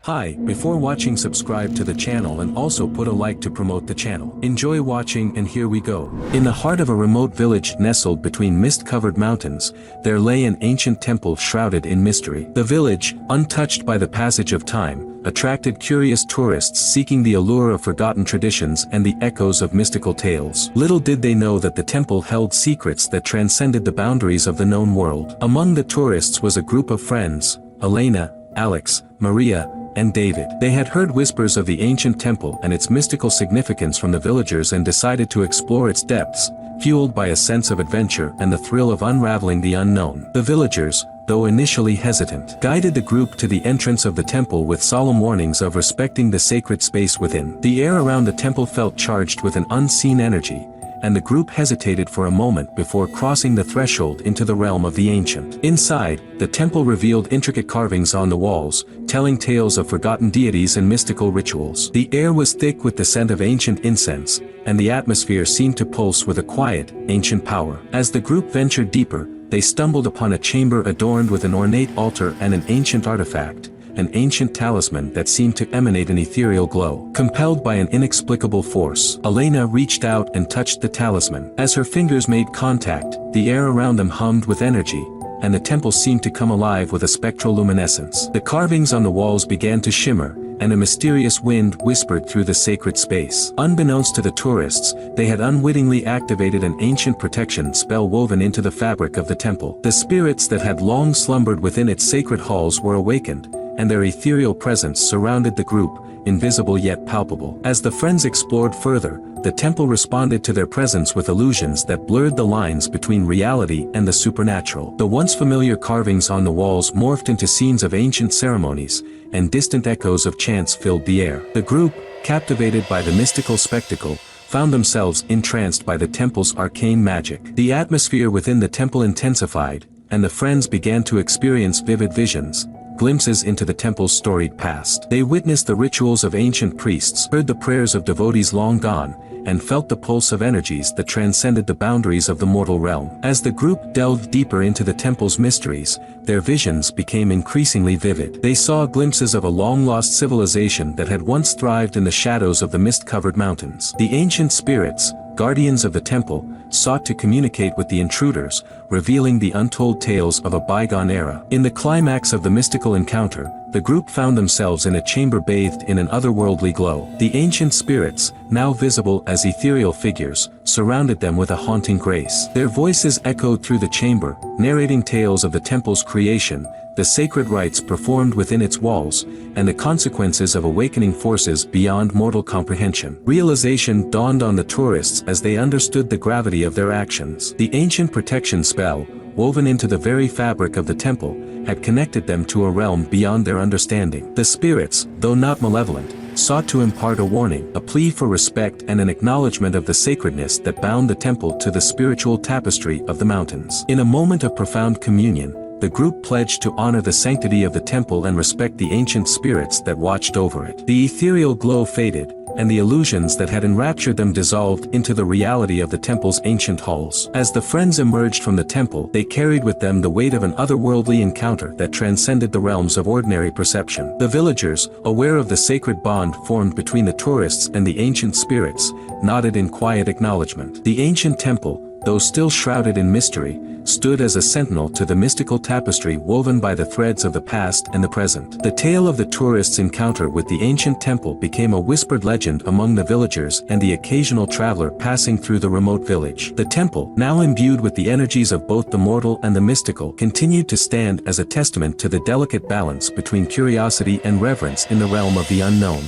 Hi, before watching subscribe to the channel and also put a like to promote the channel. Enjoy watching and here we go. In the heart of a remote village nestled between mist-covered mountains, there lay an ancient temple shrouded in mystery. The village, untouched by the passage of time, attracted curious tourists seeking the allure of forgotten traditions and the echoes of mystical tales. Little did they know that the temple held secrets that transcended the boundaries of the known world. Among the tourists was a group of friends, Elena, Alex, Maria, and David. They had heard whispers of the ancient temple and its mystical significance from the villagers and decided to explore its depths, fueled by a sense of adventure and the thrill of unraveling the unknown. The villagers, though initially hesitant, guided the group to the entrance of the temple with solemn warnings of respecting the sacred space within. The air around the temple felt charged with an unseen energy, and the group hesitated for a moment before crossing the threshold into the realm of the ancient. Inside, the temple revealed intricate carvings on the walls, telling tales of forgotten deities and mystical rituals. The air was thick with the scent of ancient incense, and the atmosphere seemed to pulse with a quiet, ancient power. As the group ventured deeper, they stumbled upon a chamber adorned with an ornate altar and an ancient artifact, an ancient talisman that seemed to emanate an ethereal glow. Compelled by an inexplicable force, Elena reached out and touched the talisman. As her fingers made contact, the air around them hummed with energy, and the temple seemed to come alive with a spectral luminescence. The carvings on the walls began to shimmer, and a mysterious wind whispered through the sacred space. Unbeknownst to the tourists, they had unwittingly activated an ancient protection spell woven into the fabric of the temple. The spirits that had long slumbered within its sacred halls were awakened, and their ethereal presence surrounded the group, invisible yet palpable. As the friends explored further, the temple responded to their presence with illusions that blurred the lines between reality and the supernatural. The once familiar carvings on the walls morphed into scenes of ancient ceremonies, and distant echoes of chants filled the air. The group, captivated by the mystical spectacle, found themselves entranced by the temple's arcane magic. The atmosphere within the temple intensified, and the friends began to experience vivid visions, glimpses into the temple's storied past. They witnessed the rituals of ancient priests, heard the prayers of devotees long gone, and felt the pulse of energies that transcended the boundaries of the mortal realm. As the group delved deeper into the temple's mysteries, their visions became increasingly vivid. They saw glimpses of a long-lost civilization that had once thrived in the shadows of the mist-covered mountains. The ancient spirits, guardians of the temple, sought to communicate with the intruders, revealing the untold tales of a bygone era. In the climax of the mystical encounter, the group found themselves in a chamber bathed in an otherworldly glow. The ancient spirits, now visible as ethereal figures, surrounded them with a haunting grace. Their voices echoed through the chamber, narrating tales of the temple's creation, the sacred rites performed within its walls, and the consequences of awakening forces beyond mortal comprehension. Realization dawned on the tourists as they understood the gravity of their actions. The ancient protection spell, woven into the very fabric of the temple, had connected them to a realm beyond their understanding. The spirits, though not malevolent, sought to impart a warning, a plea for respect and an acknowledgement of the sacredness that bound the temple to the spiritual tapestry of the mountains. In a moment of profound communion, the group pledged to honor the sanctity of the temple and respect the ancient spirits that watched over it. The ethereal glow faded, and the illusions that had enraptured them dissolved into the reality of the temple's ancient halls. As the friends emerged from the temple, they carried with them the weight of an otherworldly encounter that transcended the realms of ordinary perception. The villagers, aware of the sacred bond formed between the tourists and the ancient spirits, nodded in quiet acknowledgement. The ancient temple, though still shrouded in mystery, stood as a sentinel to the mystical tapestry woven by the threads of the past and the present. The tale of the tourists' encounter with the ancient temple became a whispered legend among the villagers and the occasional traveler passing through the remote village. The temple, now imbued with the energies of both the mortal and the mystical, continued to stand as a testament to the delicate balance between curiosity and reverence in the realm of the unknown.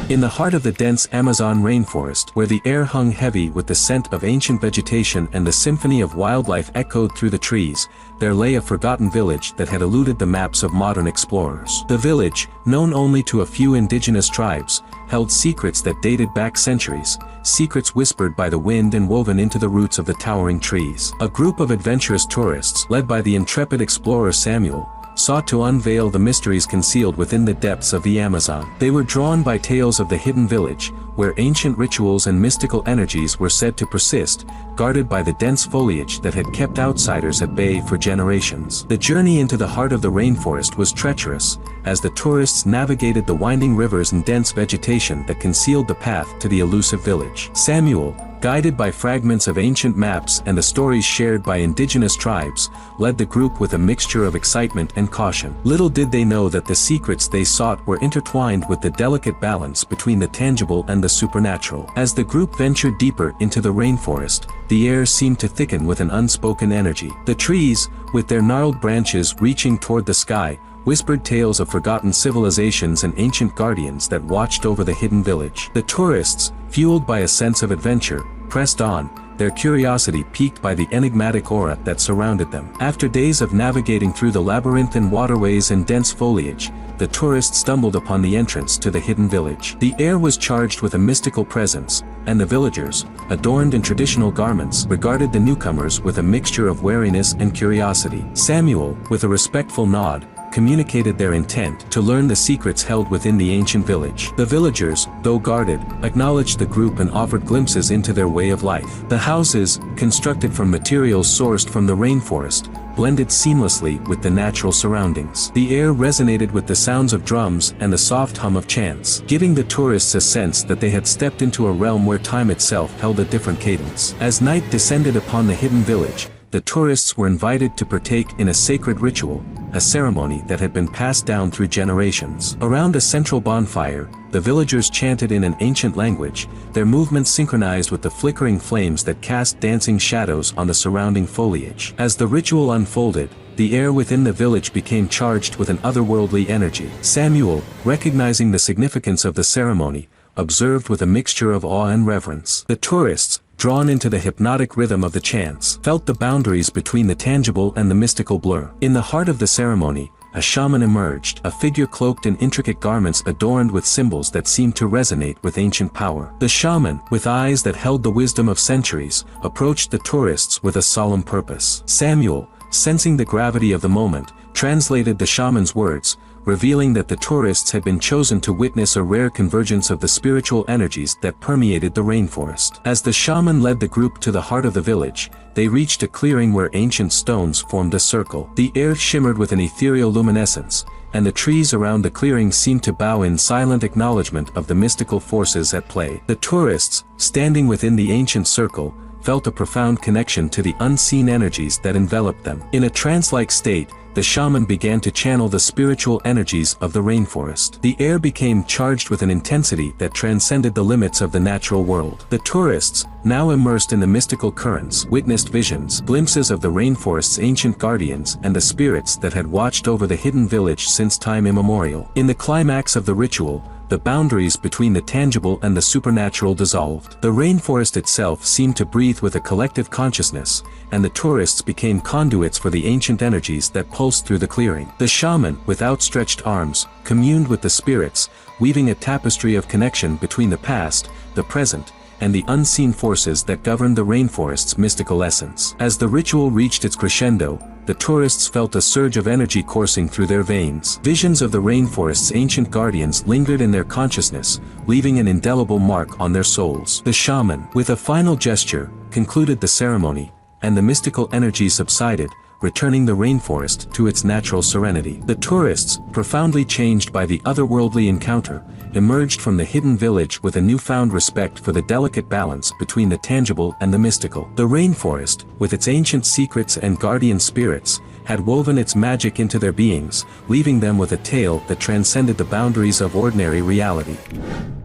In the heart of the dense Amazon rainforest, where the air hung heavy with the scent of ancient vegetation and the symphony of wildlife echoed through the trees, there lay a forgotten village that had eluded the maps of modern explorers. The village, known only to a few indigenous tribes, held secrets that dated back centuries, secrets whispered by the wind and woven into the roots of the towering trees. A group of adventurous tourists, led by the intrepid explorer Samuel, sought to unveil the mysteries concealed within the depths of the Amazon. They were drawn by tales of the hidden village, where ancient rituals and mystical energies were said to persist, guarded by the dense foliage that had kept outsiders at bay for generations. The journey into the heart of the rainforest was treacherous, as the tourists navigated the winding rivers and dense vegetation that concealed the path to the elusive village. Samuel, guided by fragments of ancient maps and the stories shared by indigenous tribes, led the group with a mixture of excitement and caution. Little did they know that the secrets they sought were intertwined with the delicate balance between the tangible and the supernatural. As the group ventured deeper into the rainforest, the air seemed to thicken with an unspoken energy. The trees, with their gnarled branches reaching toward the sky, whispered tales of forgotten civilizations and ancient guardians that watched over the hidden village. The tourists, fueled by a sense of adventure, pressed on, their curiosity piqued by the enigmatic aura that surrounded them. After days of navigating through the labyrinthine waterways and dense foliage, the tourists stumbled upon the entrance to the hidden village. The air was charged with a mystical presence, and the villagers, adorned in traditional garments, regarded the newcomers with a mixture of wariness and curiosity. Samuel, with a respectful nod, communicated their intent to learn the secrets held within the ancient village. The villagers, though guarded, acknowledged the group and offered glimpses into their way of life. The houses, constructed from materials sourced from the rainforest, blended seamlessly with the natural surroundings. The air resonated with the sounds of drums and the soft hum of chants, giving the tourists a sense that they had stepped into a realm where time itself held a different cadence. As night descended upon the hidden village, the tourists were invited to partake in a sacred ritual, a ceremony that had been passed down through generations. Around a central bonfire, the villagers chanted in an ancient language, their movements synchronized with the flickering flames that cast dancing shadows on the surrounding foliage. As the ritual unfolded, the air within the village became charged with an otherworldly energy. Samuel, recognizing the significance of the ceremony, observed with a mixture of awe and reverence. The tourists, drawn into the hypnotic rhythm of the chants, felt the boundaries between the tangible and the mystical blur. In the heart of the ceremony, a shaman emerged, a figure cloaked in intricate garments adorned with symbols that seemed to resonate with ancient power. The shaman, with eyes that held the wisdom of centuries, approached the tourists with a solemn purpose. Samuel, sensing the gravity of the moment, translated the shaman's words, revealing that the tourists had been chosen to witness a rare convergence of the spiritual energies that permeated the rainforest. As the shaman led the group to the heart of the village, they reached a clearing where ancient stones formed a circle. The air shimmered with an ethereal luminescence, and the trees around the clearing seemed to bow in silent acknowledgement of the mystical forces at play. The tourists, standing within the ancient circle, felt a profound connection to the unseen energies that enveloped them. In a trance-like state, the shaman began to channel the spiritual energies of the rainforest. The air became charged with an intensity that transcended the limits of the natural world. The tourists, now immersed in the mystical currents, witnessed visions, glimpses of the rainforest's ancient guardians and the spirits that had watched over the hidden village since time immemorial. In the climax of the ritual, the boundaries between the tangible and the supernatural dissolved. The rainforest itself seemed to breathe with a collective consciousness, and the tourists became conduits for the ancient energies that pulsed through the clearing. The shaman, with outstretched arms, communed with the spirits, weaving a tapestry of connection between the past, the present, and the unseen forces that governed the rainforest's mystical essence. As the ritual reached its crescendo, the tourists felt a surge of energy coursing through their veins. Visions of the rainforest's ancient guardians lingered in their consciousness, leaving an indelible mark on their souls. The shaman, with a final gesture, concluded the ceremony, and the mystical energy subsided, returning the rainforest to its natural serenity. The tourists, profoundly changed by the otherworldly encounter, emerged from the hidden village with a newfound respect for the delicate balance between the tangible and the mystical. The rainforest, with its ancient secrets and guardian spirits, had woven its magic into their beings, leaving them with a tale that transcended the boundaries of ordinary reality.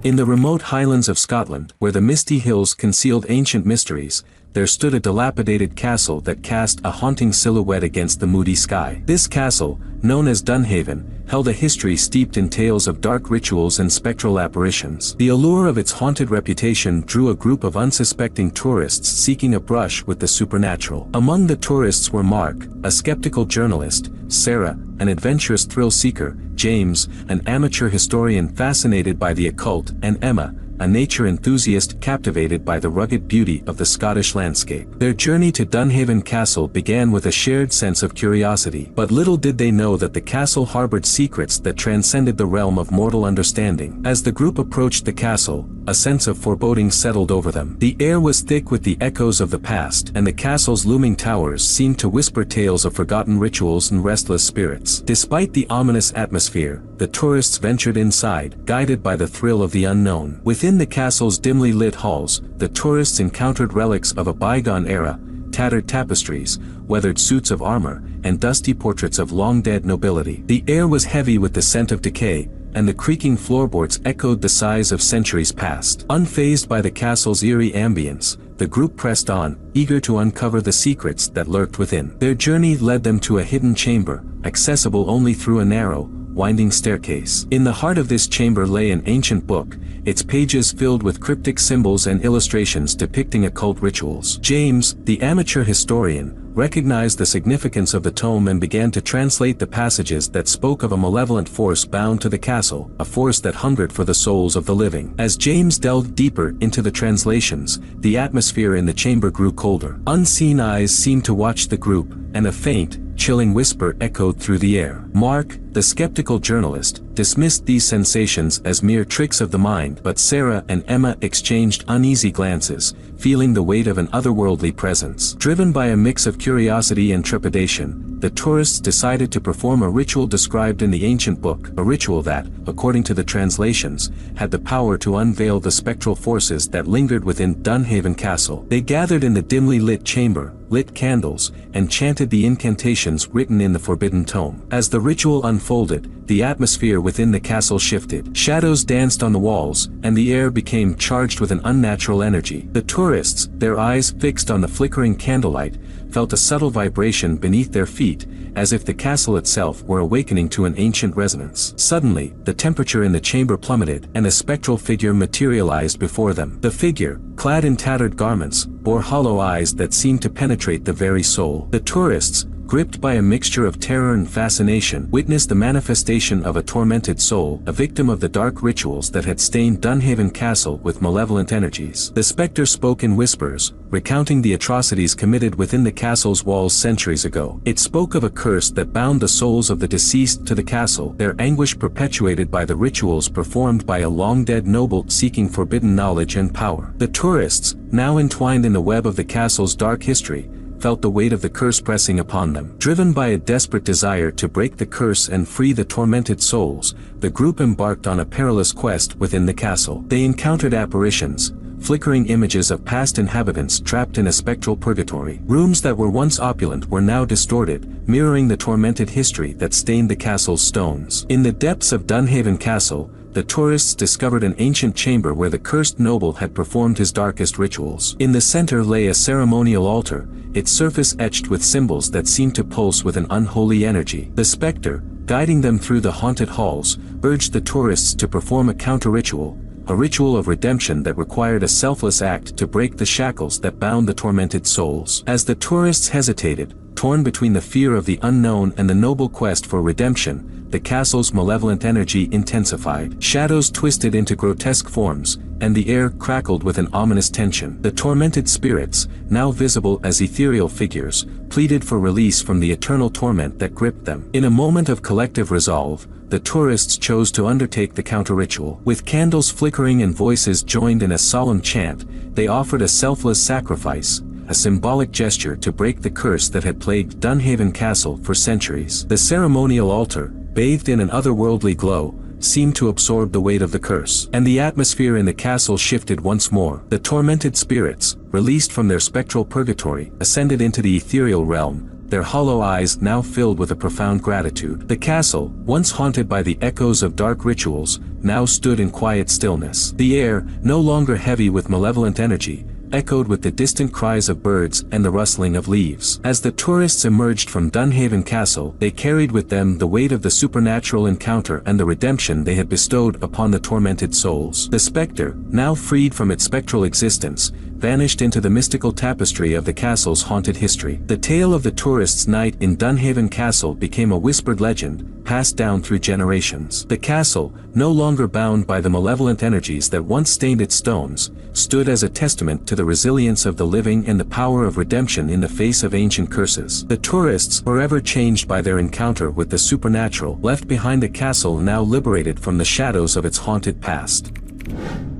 In the remote highlands of Scotland, where the misty hills concealed ancient mysteries, there stood a dilapidated castle that cast a haunting silhouette against the moody sky. This castle, known as Dunhaven, held a history steeped in tales of dark rituals and spectral apparitions. The allure of its haunted reputation drew a group of unsuspecting tourists seeking a brush with the supernatural. Among the tourists were Mark, a skeptical journalist, Sarah, an adventurous thrill seeker, James, an amateur historian fascinated by the occult, and Emma, a nature enthusiast captivated by the rugged beauty of the Scottish landscape. Their journey to Dunhaven Castle began with a shared sense of curiosity, but little did they know that the castle harbored secrets that transcended the realm of mortal understanding. As the group approached the castle, a sense of foreboding settled over them. The air was thick with the echoes of the past, and the castle's looming towers seemed to whisper tales of forgotten rituals and restless spirits. Despite the ominous atmosphere, the tourists ventured inside, guided by the thrill of the unknown. Within the castle's dimly lit halls, the tourists encountered relics of a bygone era, tattered tapestries, weathered suits of armor, and dusty portraits of long-dead nobility. The air was heavy with the scent of decay, and the creaking floorboards echoed the sighs of centuries past. Unfazed by the castle's eerie ambience, the group pressed on, eager to uncover the secrets that lurked within. Their journey led them to a hidden chamber, accessible only through a narrow, winding staircase. In the heart of this chamber lay an ancient book, its pages filled with cryptic symbols and illustrations depicting occult rituals. James, the amateur historian, recognized the significance of the tome and began to translate the passages that spoke of a malevolent force bound to the castle, a force that hungered for the souls of the living. As James delved deeper into the translations, the atmosphere in the chamber grew colder. Unseen eyes seemed to watch the group, and a faint, chilling whisper echoed through the air. Mark, the skeptical journalist, dismissed these sensations as mere tricks of the mind, but Sarah and Emma exchanged uneasy glances, feeling the weight of an otherworldly presence. Driven by a mix of curiosity and trepidation, the tourists decided to perform a ritual described in the ancient book, a ritual that, according to the translations, had the power to unveil the spectral forces that lingered within Dunhaven Castle. They gathered in the dimly lit chamber, lit candles, and chanted the incantations written in the forbidden tome. As the ritual unfolded, the atmosphere within the castle shifted. Shadows danced on the walls, and the air became charged with an unnatural energy. The tourists, their eyes fixed on the flickering candlelight, felt a subtle vibration beneath their feet, as if the castle itself were awakening to an ancient resonance. Suddenly, the temperature in the chamber plummeted, and a spectral figure materialized before them. The figure, clad in tattered garments, bore hollow eyes that seemed to penetrate the very soul. The tourists, gripped by a mixture of terror and fascination, witnessed the manifestation of a tormented soul, a victim of the dark rituals that had stained Dunhaven Castle with malevolent energies. The specter spoke in whispers, recounting the atrocities committed within the castle's walls centuries ago. It spoke of a curse that bound the souls of the deceased to the castle, their anguish perpetuated by the rituals performed by a long-dead noble seeking forbidden knowledge and power. The tourists, now entwined in the web of the castle's dark history, felt the weight of the curse pressing upon them. Driven by a desperate desire to break the curse and free the tormented souls, the group embarked on a perilous quest within the castle. They encountered apparitions, flickering images of past inhabitants trapped in a spectral purgatory. Rooms that were once opulent were now distorted, mirroring the tormented history that stained the castle's stones. In the depths of Dunhaven Castle, the tourists discovered an ancient chamber where the cursed noble had performed his darkest rituals. In the center lay a ceremonial altar, its surface etched with symbols that seemed to pulse with an unholy energy. The specter, guiding them through the haunted halls, urged the tourists to perform a counter-ritual, a ritual of redemption that required a selfless act to break the shackles that bound the tormented souls. As the tourists hesitated, torn between the fear of the unknown and the noble quest for redemption, the castle's malevolent energy intensified. Shadows twisted into grotesque forms, and the air crackled with an ominous tension. The tormented spirits, now visible as ethereal figures, pleaded for release from the eternal torment that gripped them. In a moment of collective resolve, the tourists chose to undertake the counter-ritual. With candles flickering and voices joined in a solemn chant, they offered a selfless sacrifice, a symbolic gesture to break the curse that had plagued Dunhaven Castle for centuries. The ceremonial altar, bathed in an otherworldly glow, seemed to absorb the weight of the curse. And the atmosphere in the castle shifted once more. The tormented spirits, released from their spectral purgatory, ascended into the ethereal realm, their hollow eyes now filled with a profound gratitude. The castle, once haunted by the echoes of dark rituals, now stood in quiet stillness. The air, no longer heavy with malevolent energy, echoed with the distant cries of birds and the rustling of leaves. As the tourists emerged from Dunhaven Castle, they carried with them the weight of the supernatural encounter and the redemption they had bestowed upon the tormented souls. The specter, now freed from its spectral existence, vanished into the mystical tapestry of the castle's haunted history. The tale of the tourist's night in Dunhaven Castle became a whispered legend, passed down through generations. The castle, no longer bound by the malevolent energies that once stained its stones, stood as a testament to the resilience of the living and the power of redemption in the face of ancient curses. The tourists, forever changed by their encounter with the supernatural, left behind a castle now liberated from the shadows of its haunted past.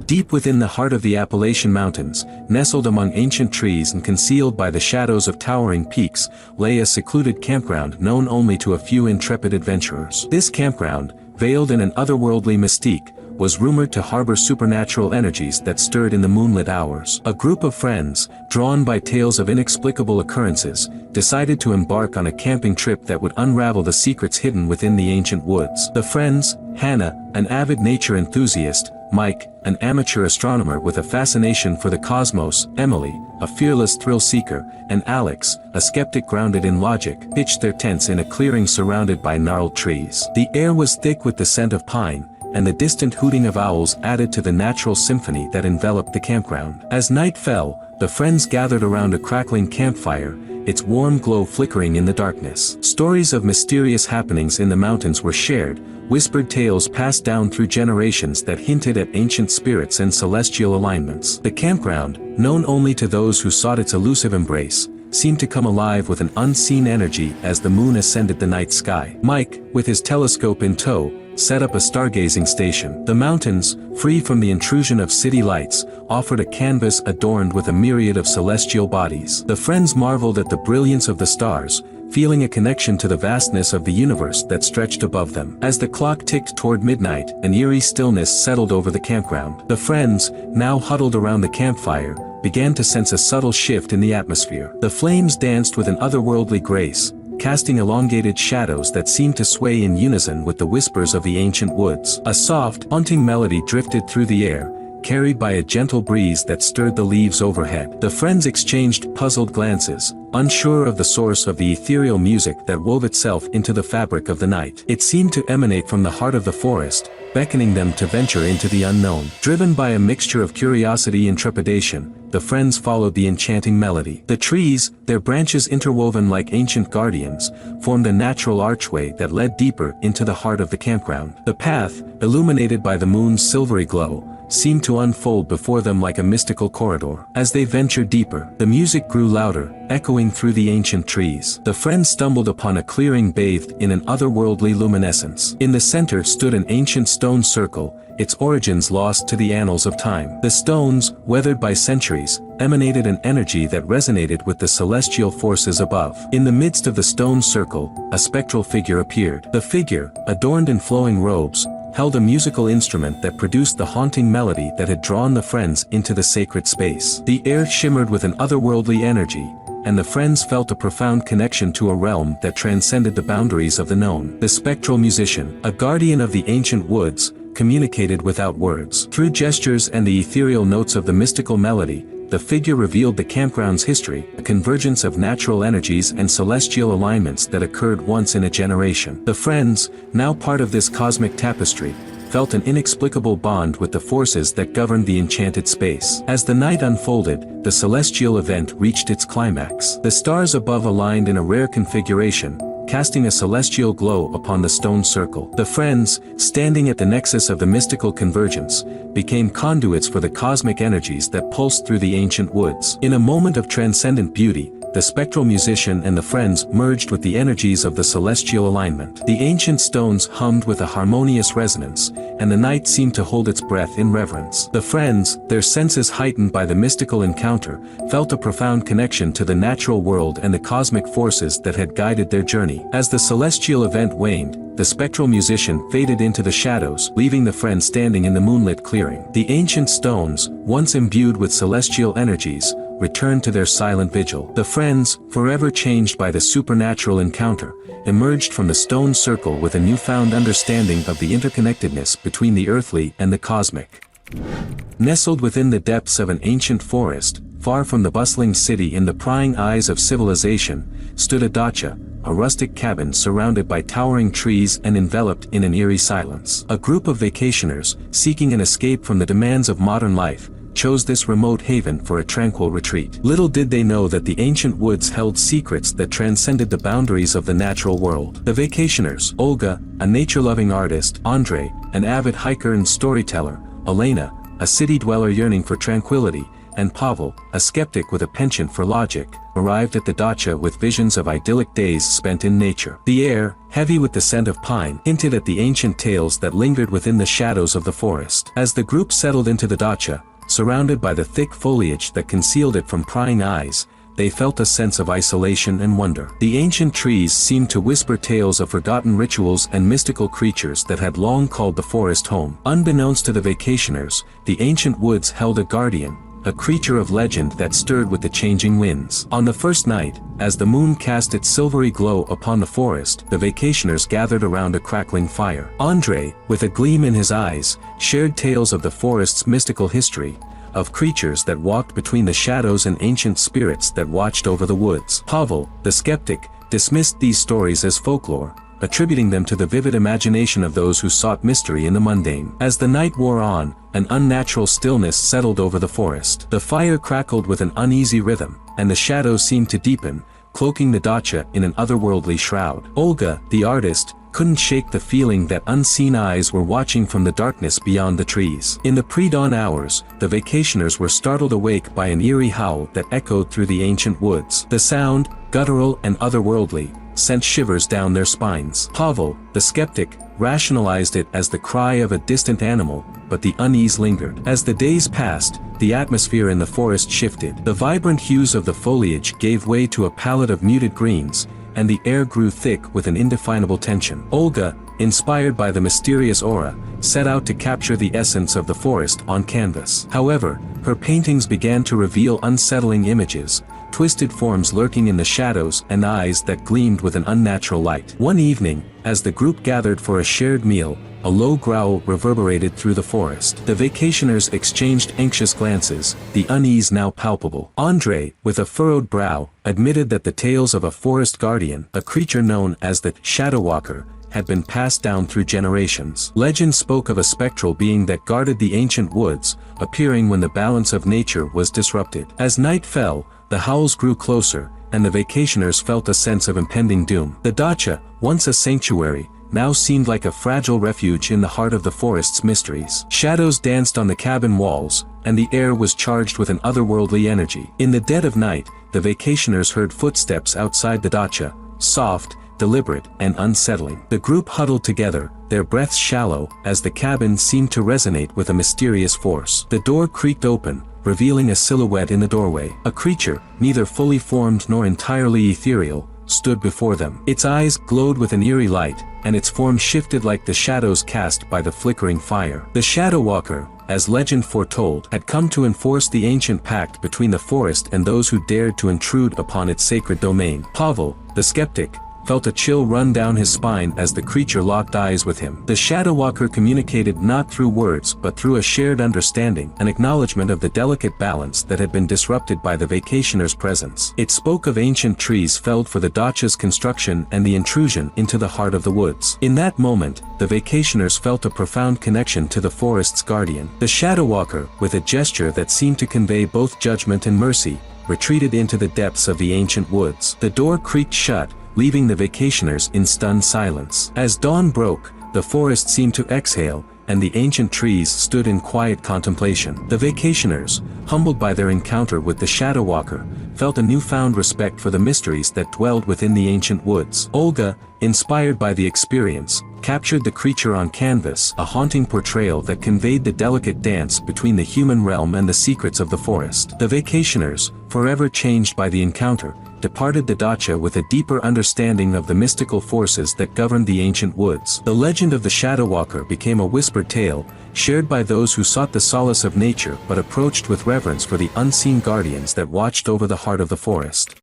Deep within the heart of the Appalachian Mountains, nestled among ancient trees and concealed by the shadows of towering peaks, lay a secluded campground known only to a few intrepid adventurers. This campground, veiled in an otherworldly mystique, was rumored to harbor supernatural energies that stirred in the moonlit hours. A group of friends, drawn by tales of inexplicable occurrences, decided to embark on a camping trip that would unravel the secrets hidden within the ancient woods. The friends, Hannah, an avid nature enthusiast, Mike, an amateur astronomer with a fascination for the cosmos, Emily, a fearless thrill-seeker, and Alex, a skeptic grounded in logic, pitched their tents in a clearing surrounded by gnarled trees. The air was thick with the scent of pine, and the distant hooting of owls added to the natural symphony that enveloped the campground. As night fell, the friends gathered around a crackling campfire, its warm glow flickering in the darkness. Stories of mysterious happenings in the mountains were shared, whispered tales passed down through generations that hinted at ancient spirits and celestial alignments. The campground, known only to those who sought its elusive embrace, seemed to come alive with an unseen energy as the moon ascended the night sky. Mike, with his telescope in tow, set up a stargazing station. The mountains, free from the intrusion of city lights, offered a canvas adorned with a myriad of celestial bodies. The friends marveled at the brilliance of the stars, feeling a connection to the vastness of the universe that stretched above them. As the clock ticked toward midnight, an eerie stillness settled over the campground. The friends, now huddled around the campfire, began to sense a subtle shift in the atmosphere. The flames danced with an otherworldly grace, casting elongated shadows that seemed to sway in unison with the whispers of the ancient woods. A soft, haunting melody drifted through the air, carried by a gentle breeze that stirred the leaves overhead. The friends exchanged puzzled glances, unsure of the source of the ethereal music that wove itself into the fabric of the night. It seemed to emanate from the heart of the forest, beckoning them to venture into the unknown. Driven by a mixture of curiosity and trepidation, the friends followed the enchanting melody. The trees, their branches interwoven like ancient guardians, formed a natural archway that led deeper into the heart of the campground. The path, illuminated by the moon's silvery glow, seemed to unfold before them like a mystical corridor. As they ventured deeper, the music grew louder, echoing through the ancient trees. The friends stumbled upon a clearing bathed in an otherworldly luminescence. In the center stood an ancient stone circle, its origins lost to the annals of time. The stones, weathered by centuries, emanated an energy that resonated with the celestial forces above. In the midst of the stone circle, a spectral figure appeared. The figure, adorned in flowing robes, held a musical instrument that produced the haunting melody that had drawn the friends into the sacred space. The air shimmered with an otherworldly energy, and the friends felt a profound connection to a realm that transcended the boundaries of the known. The spectral musician, a guardian of the ancient woods, communicated without words. Through gestures and the ethereal notes of the mystical melody, the figure revealed the campground's history, a convergence of natural energies and celestial alignments that occurred once in a generation. The friends, now part of this cosmic tapestry, felt an inexplicable bond with the forces that governed the enchanted space. As the night unfolded, the celestial event reached its climax. The stars above aligned in a rare configuration, casting a celestial glow upon the stone circle. The friends, standing at the nexus of the mystical convergence, became conduits for the cosmic energies that pulsed through the ancient woods. In a moment of transcendent beauty, the spectral musician and the friends merged with the energies of the celestial alignment. The ancient stones hummed with a harmonious resonance, and the night seemed to hold its breath in reverence. The friends, their senses heightened by the mystical encounter, felt a profound connection to the natural world and the cosmic forces that had guided their journey. As the celestial event waned, the spectral musician faded into the shadows, leaving the friends standing in the moonlit clearing. The ancient stones, once imbued with celestial energies, returned to their silent vigil. The friends, forever changed by the supernatural encounter, emerged from the stone circle with a newfound understanding of the interconnectedness between the earthly and the cosmic. Nestled within the depths of an ancient forest, far from the bustling city in the prying eyes of civilization, stood a dacha, a rustic cabin surrounded by towering trees and enveloped in an eerie silence. A group of vacationers, seeking an escape from the demands of modern life, chose this remote haven for a tranquil retreat. Little did they know that the ancient woods held secrets that transcended the boundaries of the natural world. The vacationers, Olga, a nature-loving artist, Andrei, an avid hiker and storyteller, Elena, a city dweller yearning for tranquility, and Pavel, a skeptic with a penchant for logic, arrived at the dacha with visions of idyllic days spent in nature. The air, heavy with the scent of pine, hinted at the ancient tales that lingered within the shadows of the forest. As the group settled into the dacha, surrounded by the thick foliage that concealed it from prying eyes, they felt a sense of isolation and wonder. The ancient trees seemed to whisper tales of forgotten rituals and mystical creatures that had long called the forest home. Unbeknownst to the vacationers, the ancient woods held a guardian, a creature of legend that stirred with the changing winds. On the first night, as the moon cast its silvery glow upon the forest, the vacationers gathered around a crackling fire. Andrei, with a gleam in his eyes, shared tales of the forest's mystical history, of creatures that walked between the shadows and ancient spirits that watched over the woods. Pavel, the skeptic, dismissed these stories as folklore, attributing them to the vivid imagination of those who sought mystery in the mundane. As the night wore on, an unnatural stillness settled over the forest. The fire crackled with an uneasy rhythm, and the shadows seemed to deepen, cloaking the dacha in an otherworldly shroud. Olga, the artist, couldn't shake the feeling that unseen eyes were watching from the darkness beyond the trees. In the pre-dawn hours, the vacationers were startled awake by an eerie howl that echoed through the ancient woods. The sound, guttural and otherworldly, sent shivers down their spines. Pavel, the skeptic, rationalized it as the cry of a distant animal, but the unease lingered. As the days passed, the atmosphere in the forest shifted. The vibrant hues of the foliage gave way to a palette of muted greens, and the air grew thick with an indefinable tension. Olga, inspired by the mysterious aura, set out to capture the essence of the forest on canvas. However, her paintings began to reveal unsettling images, twisted forms lurking in the shadows and eyes that gleamed with an unnatural light. One evening, as the group gathered for a shared meal, a low growl reverberated through the forest. The vacationers exchanged anxious glances, the unease now palpable. Andrei, with a furrowed brow, admitted that the tales of a forest guardian, a creature known as the Shadow Walker, had been passed down through generations. Legend spoke of a spectral being that guarded the ancient woods, appearing when the balance of nature was disrupted. As night fell, the howls grew closer, and the vacationers felt a sense of impending doom. The dacha, once a sanctuary, now seemed like a fragile refuge in the heart of the forest's mysteries. Shadows danced on the cabin walls, and the air was charged with an otherworldly energy. In the dead of night, the vacationers heard footsteps outside the dacha, soft, deliberate, and unsettling. The group huddled together, their breaths shallow, as the cabin seemed to resonate with a mysterious force. The door creaked open, revealing a silhouette in the doorway. A creature, neither fully formed nor entirely ethereal, stood before them. Its eyes glowed with an eerie light, and its form shifted like the shadows cast by the flickering fire. The Shadow Walker, as legend foretold, had come to enforce the ancient pact between the forest and those who dared to intrude upon its sacred domain. Pavel, the skeptic, felt a chill run down his spine as the creature locked eyes with him. The Shadow Walker communicated not through words but through a shared understanding, an acknowledgement of the delicate balance that had been disrupted by the vacationers' presence. It spoke of ancient trees felled for the dacha's construction and the intrusion into the heart of the woods. In that moment, the vacationers felt a profound connection to the forest's guardian. The Shadow Walker, with a gesture that seemed to convey both judgment and mercy, retreated into the depths of the ancient woods. The door creaked shut, leaving the vacationers in stunned silence. As dawn broke, the forest seemed to exhale, and the ancient trees stood in quiet contemplation. The vacationers, humbled by their encounter with the Shadow Walker, felt a newfound respect for the mysteries that dwelled within the ancient woods. Olga, inspired by the experience, captured the creature on canvas, a haunting portrayal that conveyed the delicate dance between the human realm and the secrets of the forest. The vacationers, forever changed by the encounter, departed the dacha with a deeper understanding of the mystical forces that governed the ancient woods. The legend of the Shadow Walker became a whispered tale, shared by those who sought the solace of nature but approached with reverence for the unseen guardians that watched over the heart of the forest.